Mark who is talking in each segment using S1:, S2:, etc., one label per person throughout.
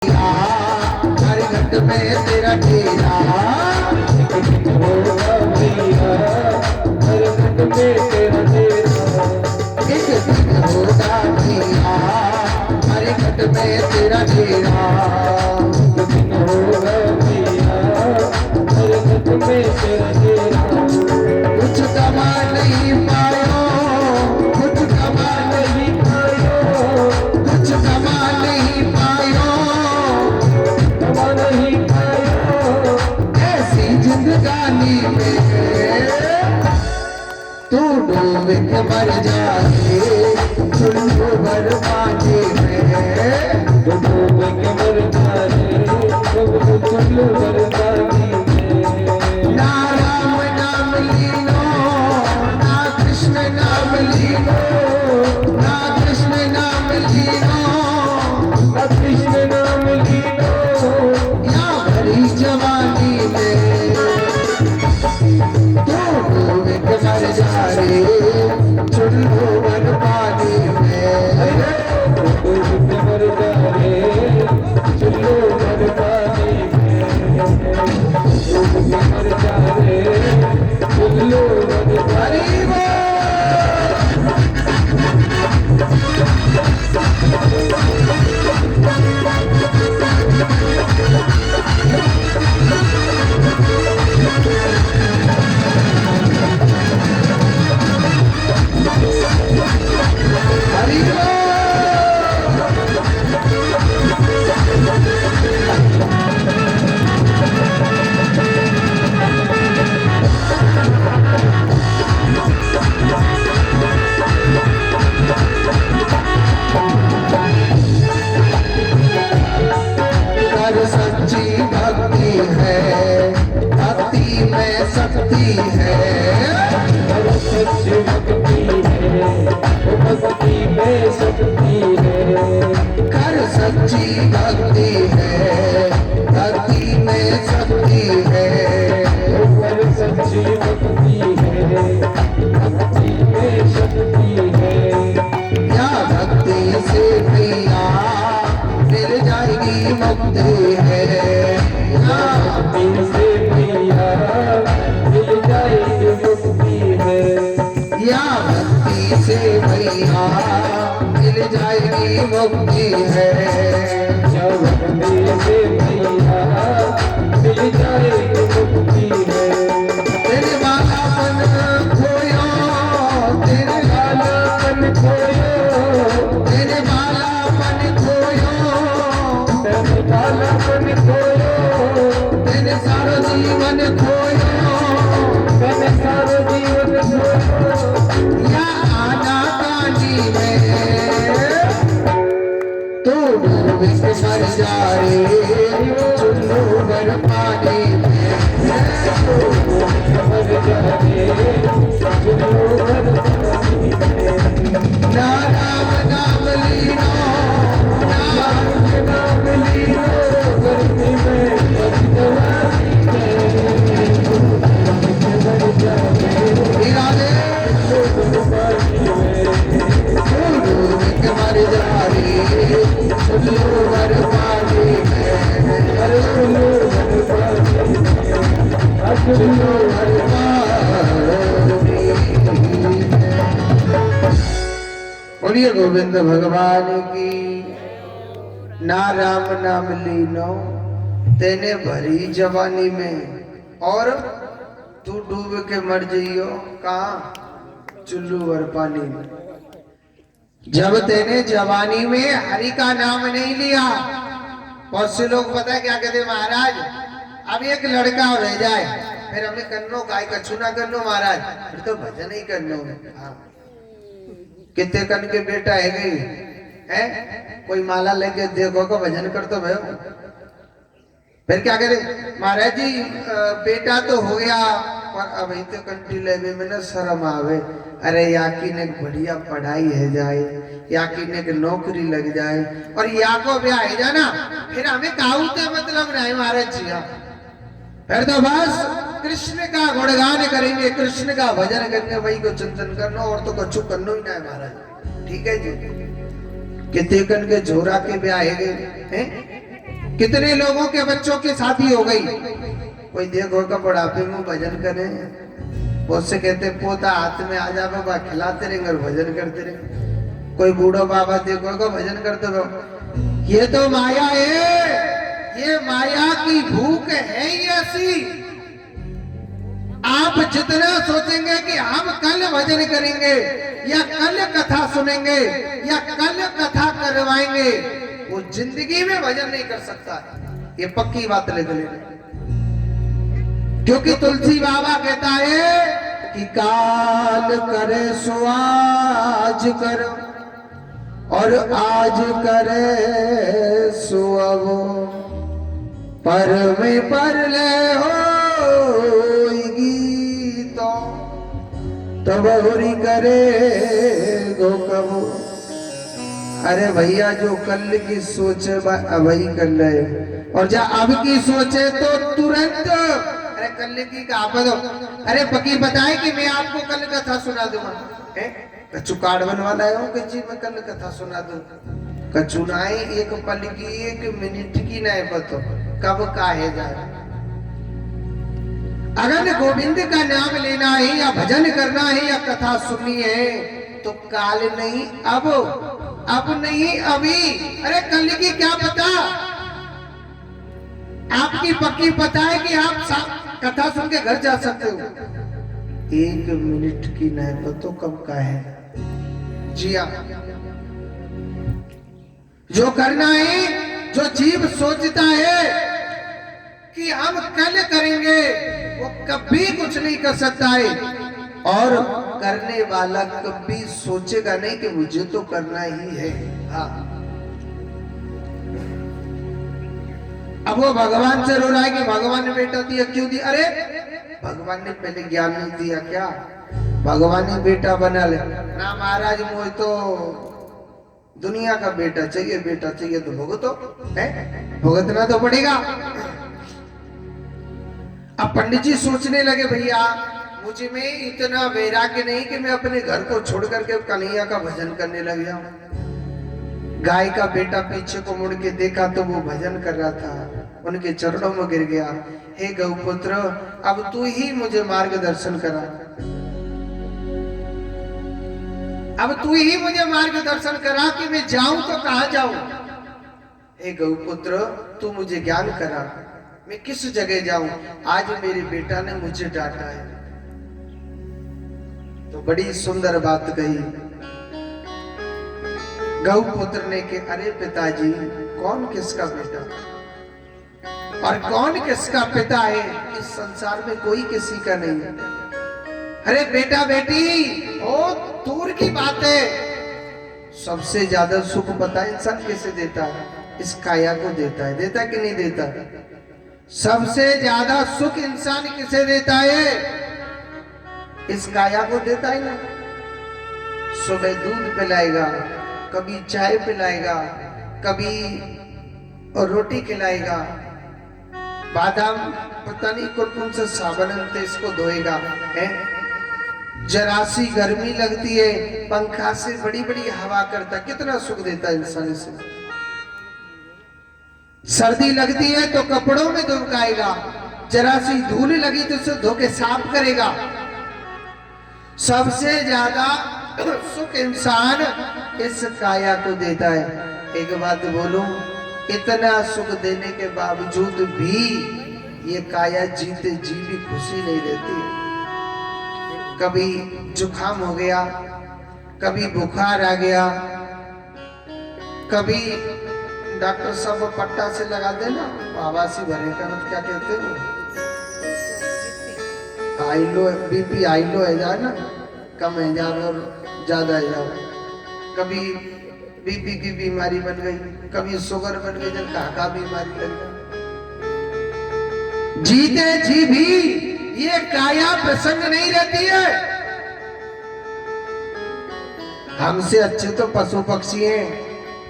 S1: हर घट में तेरा डेरा
S2: होगा भैया हर घट में तेरा डेरा।
S1: एक दिन होगा भैया हर घट में तेरा डेरा।
S2: एक दिन होगा भैया हर घट में तेरा डेरा।
S1: कुछ कमा नहीं पायो कुछ कमा नहीं
S2: पायो
S1: कुछ कमा नहीं पायो
S2: कमा नहीं पायो
S1: ऐसी जिंदगानी में तू डूब के मर जाए चुल्लू भर पानी में।
S2: तो डूब के मर जाए जब चुल्लू बरसाती में।
S1: ना राम नाम लीनो ना कृष्ण नाम लीनो ना कृष्ण नाम लीनो
S2: कृष्ण नाम लीनो
S1: या भरी जवानी में तू डूब के मर जाए चुल्लू भर पानी में।
S2: डूब के मर जाए चुल्लू बरसाती में। डूब के मर जाए चुल्लू बरसाती
S1: हरि बोल। हरि बोल। कर सच्ची भक्ति है भक्ति में शक्ति है।
S2: सच्ची भक्ति है वो भक्ति में शक्ति है।
S1: कर सच्ची भक्ति है भक्ति में शक्ति है।
S2: ऊपर सच्ची भक्ति है भक्ति में शक्ति है।
S1: या भक्ति से प्रिया मिल जाएगी मुक्ति है। या
S2: भक्ति से प्रिया मिल जाएगी मुक्ति है।
S1: या भक्ति से भैया मिल जाएगी मुक्ति है।
S2: जब भक्ति से प्रिया मिल जाएगी मुक्ति है।
S1: तेरे बालापन खोयो तेरे
S2: कालापन खोयो
S1: तेरे बालापन खोयो
S2: तेरे कालापन खोयो
S1: तेरे सारो जीवन खोयो।
S2: मैंने सारा जीवन खोयो।
S1: या आना कानी में तू डूब के मर जाए चुल्लू भर पानी में।
S2: मर जाए चुल्लू बरसाती में।
S1: ना राम नाम लीनो ना
S2: नाम लीनो गर्मी में बदजवानी में। मर जाए
S1: इरादे
S2: बरसाती में।
S1: तू डूब के मर जाए चुल्लू भर पानी में।
S2: अरे चुल्लू बरसाती में।
S1: चुल्लू भर पानी में। बोलिए गोविंद भगवान की। ना राम नाम लीनो तेने भरी जवानी में और तू डूब के मर जइयो कहाँ चुल्लू भर पानी में। जब तेने जवानी में हरि का नाम नहीं लिया। बहुत से लोग पता है क्या कहते महाराज अब एक लड़का रह जाए फिर हमें करनो गाय कछु ना करनो महाराज फिर तो भजन ही करनो। हाँ कितने कन के बेटा है गई है कोई माला लेके देखो को भजन कर तो भयो। फिर क्या करे महाराज जी बेटा तो हो गया पर अब ही तो कंट्री लेवे में ना शर्म आवे। अरे याकी ने बढ़िया पढ़ाई है जाए याकी ने के नौकरी लग जाए और या को ब्याह है जाना फिर हमें काहूते मतलब नहीं महाराज जी। हाँ फिर तो बस कृष्ण का गुणगान करेंगे कृष्ण का भजन करेंगे वही को चिंतन करना और तो कछु करना ही ना है महाराज। ठीक है जी कितने कन के झोरा के ब्याह है हैं कितने लोगों के बच्चों की शादी हो गई, कोई देखो का बुढ़ापे में भजन करे, उससे कहते पोता हाथ में आ जा बाबा, खिलाते रहेंगे और भजन करते रहेंगे। कोई बूढ़ो बाबा देखो का भजन करते रहो। ये तो माया है, ये माया की भूख है ही ऐसी। आप जितना सोचेंगे कि हम कल भजन करेंगे या कल कथा सुनेंगे या कल कथा करवाएंगे, वो जिंदगी में भजन नहीं कर सकता। ये पक्की बात लिख लेना, क्योंकि तुलसी बाबा कहता है कि काल करे सो आज कर और आज करे सो अब, पर में पर ले होगी तो तब होरी करे गो कबो। अरे भैया जो कल की सोचे वही कर ले, और जा अब की सोचे तो तुरंत, अरे कल की का आप दो, अरे पकी बताए कि मैं आपको कल कथा सुना दूंगा, कच्चू कार्ड बनवा लाया हूँ कि जी मैं कल कथा सुना दूं। कच्चू नाई एक पल की 1 मिनट की नहीं पतो कब काहे जाए। अगर गोविंद का नाम लेना है या भजन करना है या कथा सुननी है तो काल नहीं अब नहीं अभी। अरे कल की क्या पता, आपकी पक्की पता है कि आप कथा सुन के घर जा सकते हो, 1 मिनट की नहीं पतो कब का है। जी हाँ, जो करना है, जो जीव सोचता है कि हम कल करेंगे, वो कभी कुछ नहीं कर सकता है। और करने वाला कभी सोचेगा नहीं कि मुझे तो करना ही है। हाँ, अब वो भगवान से रो रहा है कि भगवान ने बेटा दिया, क्यों दिया? अरे भगवान ने पहले ज्ञान नहीं दिया क्या? भगवान ने बेटा बना ले ना महाराज, मुझे तो दुनिया का बेटा चाहिए तो भुगतो है, भुगतना तो पड़ेगा। अब पंडित जी सोचने लगे भैया मुझे में इतना वैराग्य नहीं कि मैं अपने घर को छोड़ करके कन्हैया का भजन करने लग जाऊं। गाय का बेटा पीछे को मुड़ के देखा तो वो भजन कर रहा था, उनके चरणों में गिर गया, हे गौपुत्र अब तू ही मुझे मार्गदर्शन करा, अब तू ही मुझे मार्गदर्शन करा कि मैं जाऊं तो कहां जाऊं। हे गौपुत्र तू मुझे ज्ञान करा, मैं किस जगह जाऊं, आज मेरे बेटा ने मुझे डांटा है। तो बड़ी सुंदर बात कही गौपुत्र ने कि अरे पिताजी कौन किसका बेटा और कौन किसका पिता है, इस संसार में कोई किसी का नहीं है। अरे बेटा बेटी ओ दूर की बात है, सबसे ज्यादा सुख पता है इंसान किसे देता है? इस काया को देता है, देता कि नहीं देता? सबसे ज्यादा सुख इंसान किसे देता है? इस काया को देता है ना। सुबह दूध पिलाएगा, कभी चाय पिलाएगा, कभी रोटी खिलाएगा, बादाम पता नहीं कौन से साबुन से इसको धोएगा, है? जरा सी गर्मी लगती है पंखा से बड़ी बड़ी हवा करता, कितना सुख देता है इंसान से। सर्दी लगती है तो कपड़ों में दुबकाएगा, जरा सी धूल लगी तो उसे धो के साफ करेगा। सबसे ज्यादा सुख इंसान इस काया को देता है। एक बात बोलूं, इतना सुख देने के बावजूद भी ये काया जीते जी भी खुशी नहीं देती। कभी जुकाम हो गया, कभी बुखार आ गया, कभी डॉक्टर साहब पट्टा से लगा देना, आवासी भरे का मतलब क्या कहते हैं, high low BP high low है जाए ना, कम है जाए और ज्यादा है जाए। कभी बीपी की बीमारी बन गई, कभी शुगर बन गई, जब काका बीमारी लग गई। जीते जी भी ये काया प्रसन्न नहीं रहती है। हमसे अच्छे तो पशु पक्षी हैं,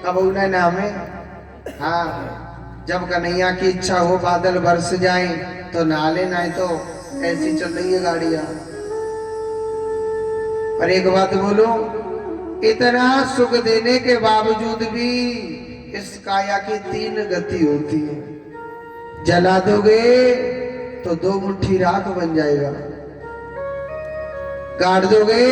S1: कब उन्हें नाम है। हाँ, जब कन्हैया की इच्छा हो बादल बरस जाए तो नाले, नहीं तो ऐसी चल रही है गाड़ियां। और एक बात बोलो, इतना सुख देने के बावजूद भी इस काया की 3 गति होती है। जला दोगे तो 2 मुट्ठी राख बन जाएगा, गाड़ दोगे